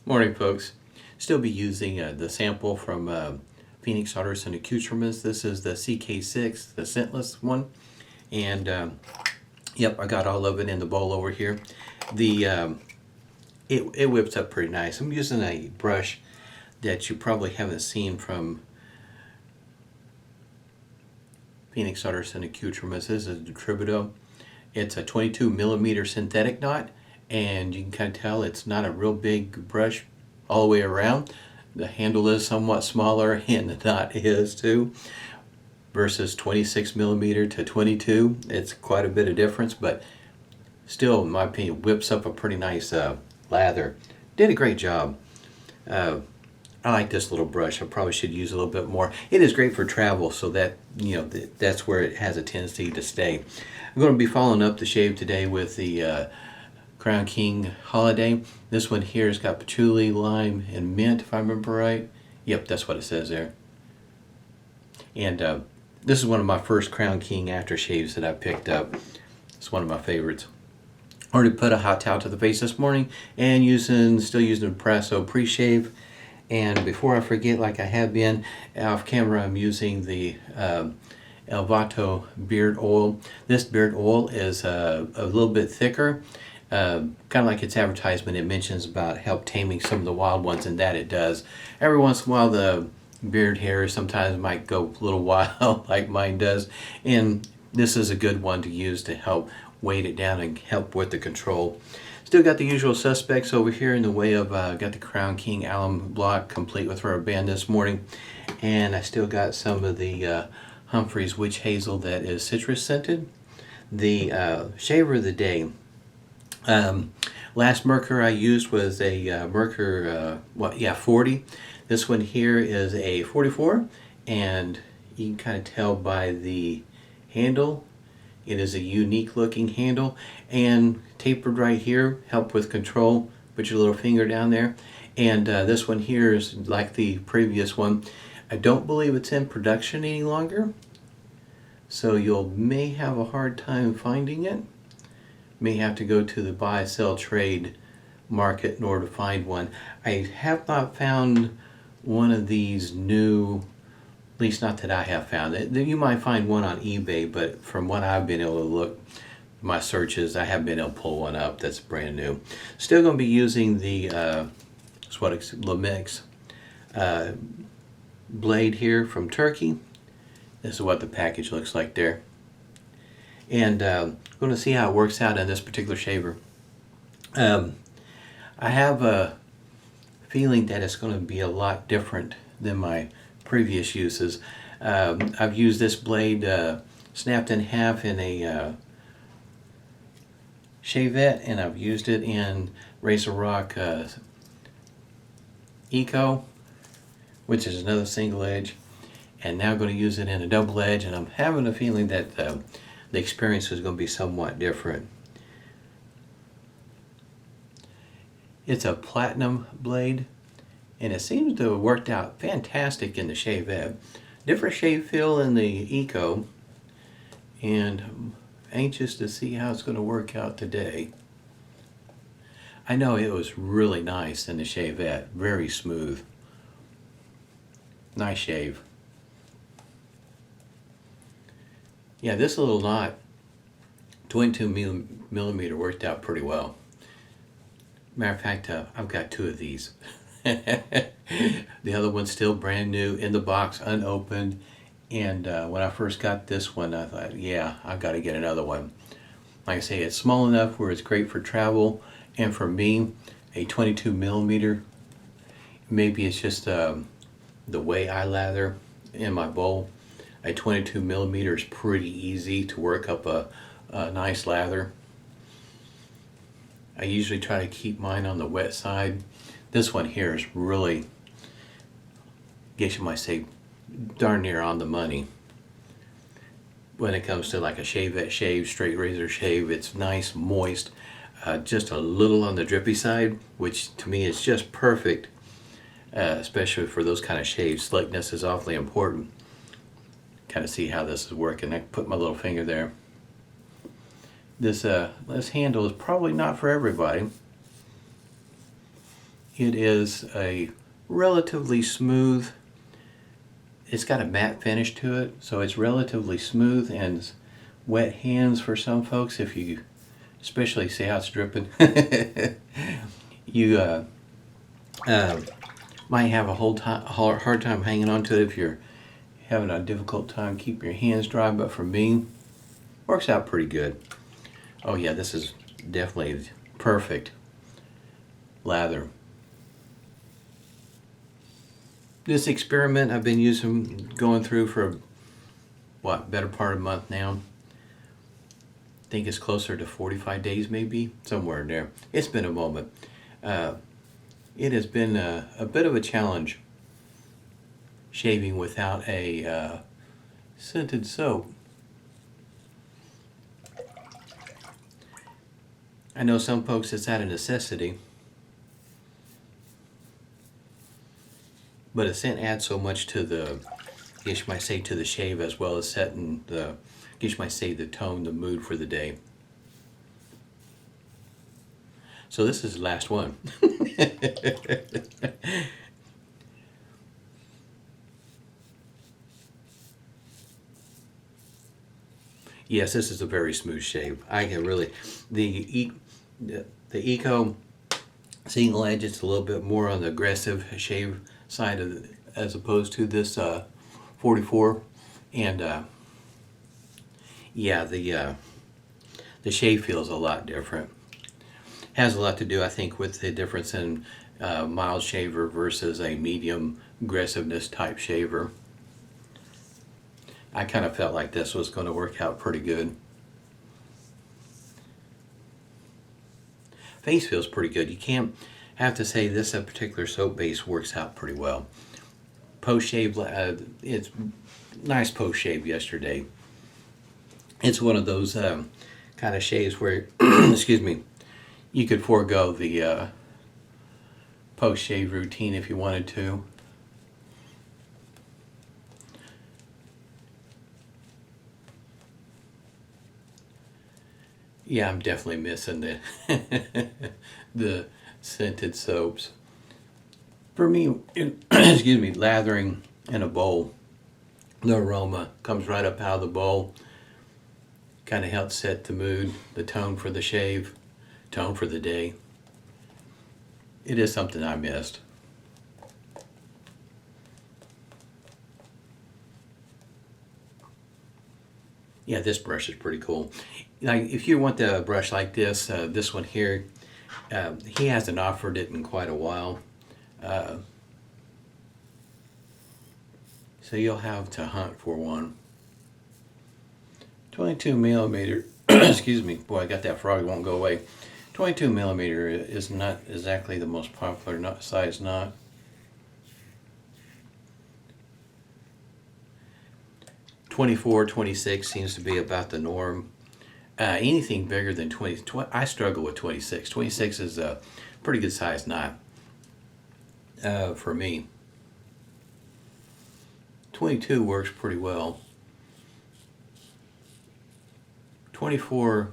Morning, folks. Still be using the sample from Phoenix Artisan Accoutrements. This is the CK6, the scentless one. And yep, I got all of it in the bowl over here. It whips up pretty nice. I'm using a brush that you probably haven't seen from Phoenix Artisan Accoutrements. This is the Troubadour. It's a 22 millimeter synthetic knot, and you can kind of tell it's not a real big brush all the way around. The handle is somewhat smaller, and the knot is too, versus 26 millimeter to 22. It's quite a bit of difference, but still, in my opinion, whips up a pretty nice lather. Did a great job. I like this little brush. I probably should use a little bit more. It is great for travel, so that that's where it has a tendency to stay. I'm going to be following up the shave today with the Crown King Holliday. This one here has got patchouli, lime, and mint, if I remember right. Yep, that's what it says there. And this is one of my first Crown King aftershaves that I picked up. It's one of my favorites. Already put a hot towel to the face this morning, and still using the Proraso Preshave. And before I forget, like I have been off camera, I'm using the Vato Beard Oil. This beard oil is a little bit thicker, kind of like its advertisement. It mentions about help taming some of the wild ones, and that it does. Every once in a while, the beard hair sometimes might go a little wild, like mine does, and this is a good one to use to help weight it down and help with the control. Still got the usual suspects over here in the way of, got the Crown King alum block complete with rubber band this morning, and I still got some of the Humphreys witch hazel that is citrus scented. The shaver of the day. Last Merkur I used was a Merkur 40. This one here is a 44, and you can kind of tell by the handle. It is a unique looking handle, and tapered right here, help with control. Put your little finger down there. And this one here is like the previous one. I don't believe it's in production any longer, so may have a hard time finding it. May have to go to the buy, sell, trade market in order to find one. I have not found one of these new, at least not that I have found it. You might find one on eBay, but from what I've been able to look, my searches, I haven't been able to pull one up that's brand new. Still going to be using the Lamix blade here from Turkey. This is what the package looks like there. And going to see how it works out in this particular shaver. I have a feeling that it's going to be a lot different than my previous uses. I've used this blade snapped in half in a shavette, and I've used it in Razor Rock Eco, which is another single edge, and now I'm going to use it in a double edge, and I'm having a feeling that the experience is going to be somewhat different. It's a platinum blade, and it seems to have worked out fantastic in the shavette. Different shave feel in the Eco, and I'm anxious to see how it's going to work out today. I know it was really nice in the shavette, very smooth. Nice shave. Yeah, this little knot, 22 millimeter, worked out pretty well. Matter of fact, I've got two of these. The other one's still brand new in the box, unopened. And when I first got this one, I thought, yeah, I've got to get another one. Like I say, it's small enough where it's great for travel. And for me, a 22 millimeter, maybe it's just the way I lather in my bowl. A 22 millimeter is pretty easy to work up a nice lather. I usually try to keep mine on the wet side. This one here is really, guess you might say, darn near on the money. When it comes to like a shavette shave, straight razor shave, it's nice, moist, just a little on the drippy side, which to me is just perfect, especially for those kind of shaves. Slickness is awfully important. Kind of see how this is working. I put my little finger there. This handle is probably not for everybody. It is a relatively smooth, it's got a matte finish to it, so it's relatively smooth and wet hands for some folks. If you especially see how it's dripping, you might have a hard time hanging on to it if you're having a difficult time keeping your hands dry, but for me, works out pretty good. Oh yeah, this is definitely perfect lather. This experiment I've been going through for what, better part of a month now. I think it's closer to 45 days maybe, somewhere in there. It's been a moment. It has been a bit of a challenge shaving without a scented soap. I know some folks it's out of necessity, but a scent adds so much to the, I guess you might say, to the shave, as well as setting the, I guess you might say, the tone, the mood for the day. So this is the last one. Yes, this is a very smooth shave. I can really, the Eco Single Edge, it's a little bit more on the aggressive shave side of the, as opposed to this 44, and yeah, the shave feels a lot different. Has a lot to do, I think, with the difference in mild shaver versus a medium aggressiveness type shaver. I kind of felt like this was going to work out pretty good. Face feels pretty good. You can't have to say this particular soap base works out pretty well. Post shave, it's nice post shave yesterday. It's one of those kind of shaves where, excuse me, you could forego the post shave routine if you wanted to. Yeah, I'm definitely missing the the scented soaps. For me, excuse me, lathering in a bowl, the aroma comes right up out of the bowl. Kind of helps set the mood, the tone for the shave, tone for the day. It is something I missed. Yeah, this brush is pretty cool. Like, if you want a brush like this, this one here, he hasn't offered it in quite a while. So you'll have to hunt for one. 22 millimeter, excuse me, boy, I got that frog, it won't go away. 22 millimeter is not exactly the most popular size knot. 24, 26 seems to be about the norm. Anything bigger than 20, I struggle with 26. 26 is a pretty good size knot for me. 22 works pretty well. 24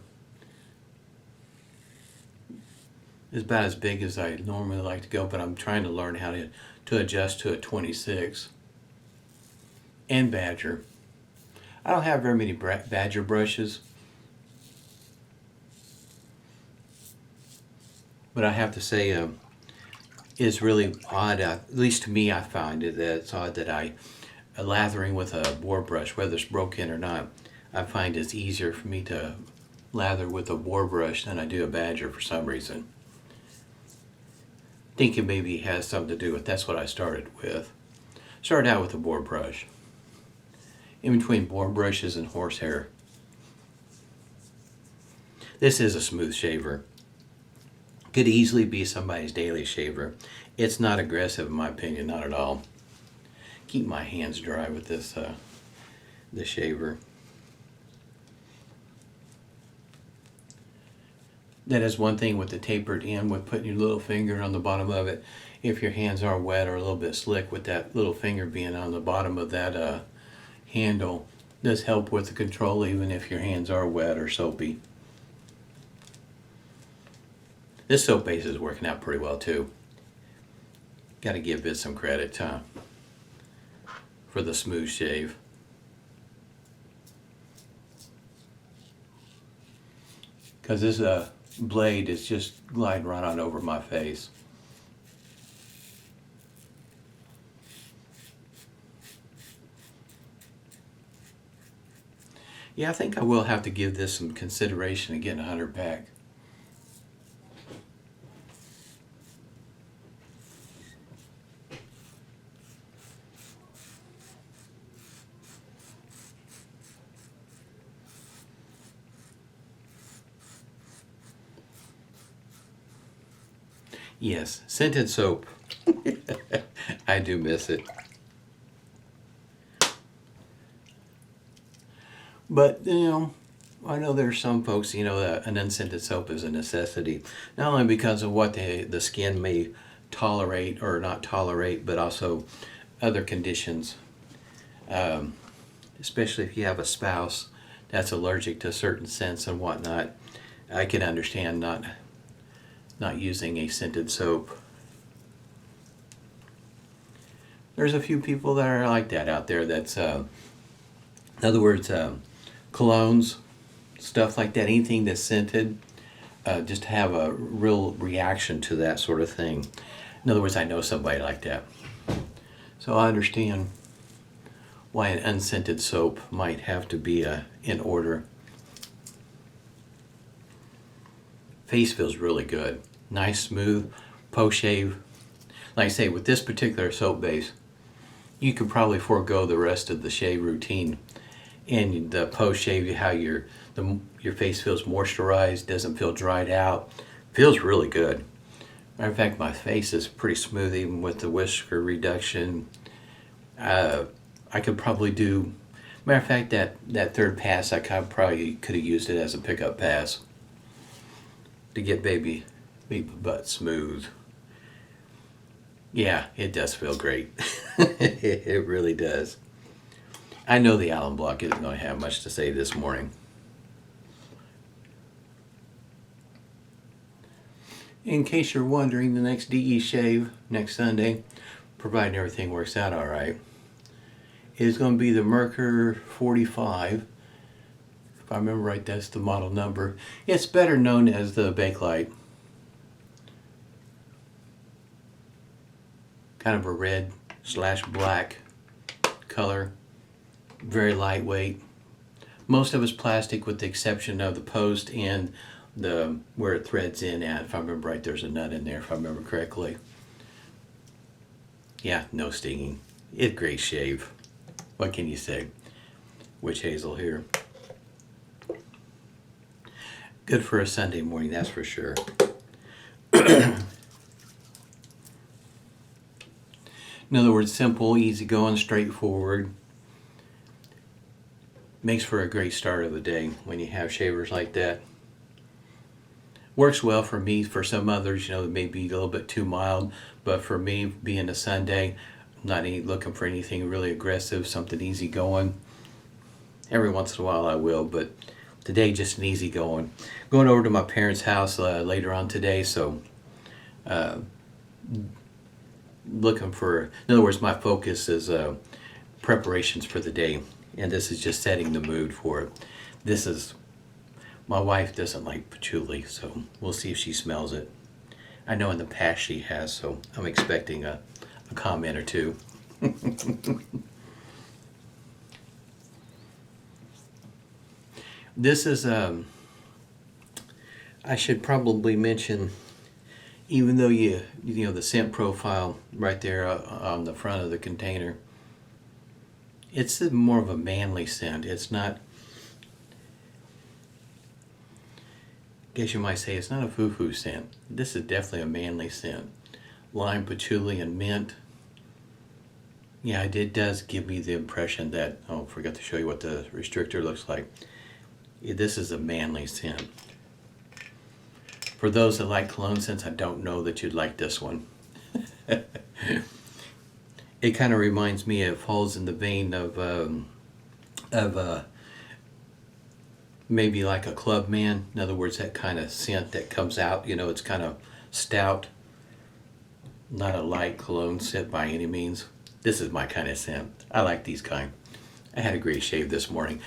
is about as big as I normally like to go, but I'm trying to learn how to adjust to a 26. And Badger. I don't have very many Badger brushes, but I have to say it's really odd, at least to me I find it that it's odd that lathering with a boar brush, whether it's broken or not, I find it's easier for me to lather with a boar brush than I do a Badger for some reason. I think it maybe has something to do with, that's what I started with. Started out with a boar brush. In between boar brushes and horsehair. This is a smooth shaver. Could easily be somebody's daily shaver. It's not aggressive in my opinion, not at all. Keep my hands dry with this shaver. That is one thing with the tapered end, with putting your little finger on the bottom of it. If your hands are wet or a little bit slick, with that little finger being on the bottom of that handle, does help with the control even if your hands are wet or soapy. This soap base is working out pretty well too. Got to give it some credit, huh? For the smooth shave. Because this blade is just gliding right on over my face. Yeah, I think I will have to give this some consideration and get a 100 pack. Yes, scented soap. I do miss it. But, I know there's some folks, that an unscented soap is a necessity. Not only because of what the skin may tolerate or not tolerate, but also other conditions. Especially if you have a spouse that's allergic to certain scents and whatnot. I can understand not using a scented soap. There's a few people that are like that out there. That's, in other words, colognes, stuff like that, anything that's scented, just have a real reaction to that sort of thing. In other words, I know somebody like that. So I understand why an unscented soap might have to be in order. Face feels really good. Nice, smooth, post-shave. Like I say, with this particular soap base, you could probably forego the rest of the shave routine. And the post-shave, how your face feels moisturized, doesn't feel dried out. Feels really good. Matter of fact, my face is pretty smooth even with the whisker reduction. I could probably do, matter of fact, that third pass, I probably could have used it as a pickup pass to get baby butt smooth. Yeah, it does feel great. It really does. I know the alum block isn't going to have much to say this morning. In case you're wondering, the next DE shave next Sunday, providing everything works out all right, is going to be the Merkur 45. If I remember right, that's the model number. It's better known as the Bakelite. Kind of a red/black color. Very lightweight. Most of it's plastic with the exception of the post and where it threads in at. If I remember right, there's a nut in there if I remember correctly. Yeah, no stinging. It's great shave. What can you say? Witch hazel here. Good for a Sunday morning, that's for sure. In other words, simple, easygoing, straightforward. Makes for a great start of the day when you have shavers like that. Works well for me. For some others, it may be a little bit too mild, but for me, being a Sunday, I'm not looking for anything really aggressive, something easy going. Every once in a while I will, but today just an easy going. Going over to my parents' house later on today, so looking for, in other words, my focus is preparations for the day, and this is just setting the mood for it. My wife doesn't like patchouli, so we'll see if she smells it. I know in the past she has, so I'm expecting a comment or two. This is, I should probably mention, even though the scent profile right there on the front of the container, it's more of a manly scent. It's not, I guess you might say it's not a foo-foo scent. This is definitely a manly scent. Lime, patchouli, and mint. Yeah, it does give me the impression that, oh, I forgot to show you what the restrictor looks like. This is a manly scent. For those that like cologne scents, I don't know that you'd like this one. It kind of reminds me, it falls in the vein of maybe like a Clubman. In other words, that kind of scent that comes out, it's kind of stout. Not a light cologne scent by any means. This is my kind of scent. I like these kind. I had a great shave this morning.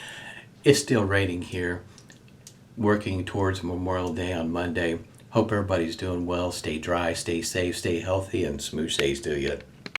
It's still raining here. Working towards Memorial Day on Monday. Hope everybody's doing well. Stay dry, stay safe, stay healthy, and smooth shades to you.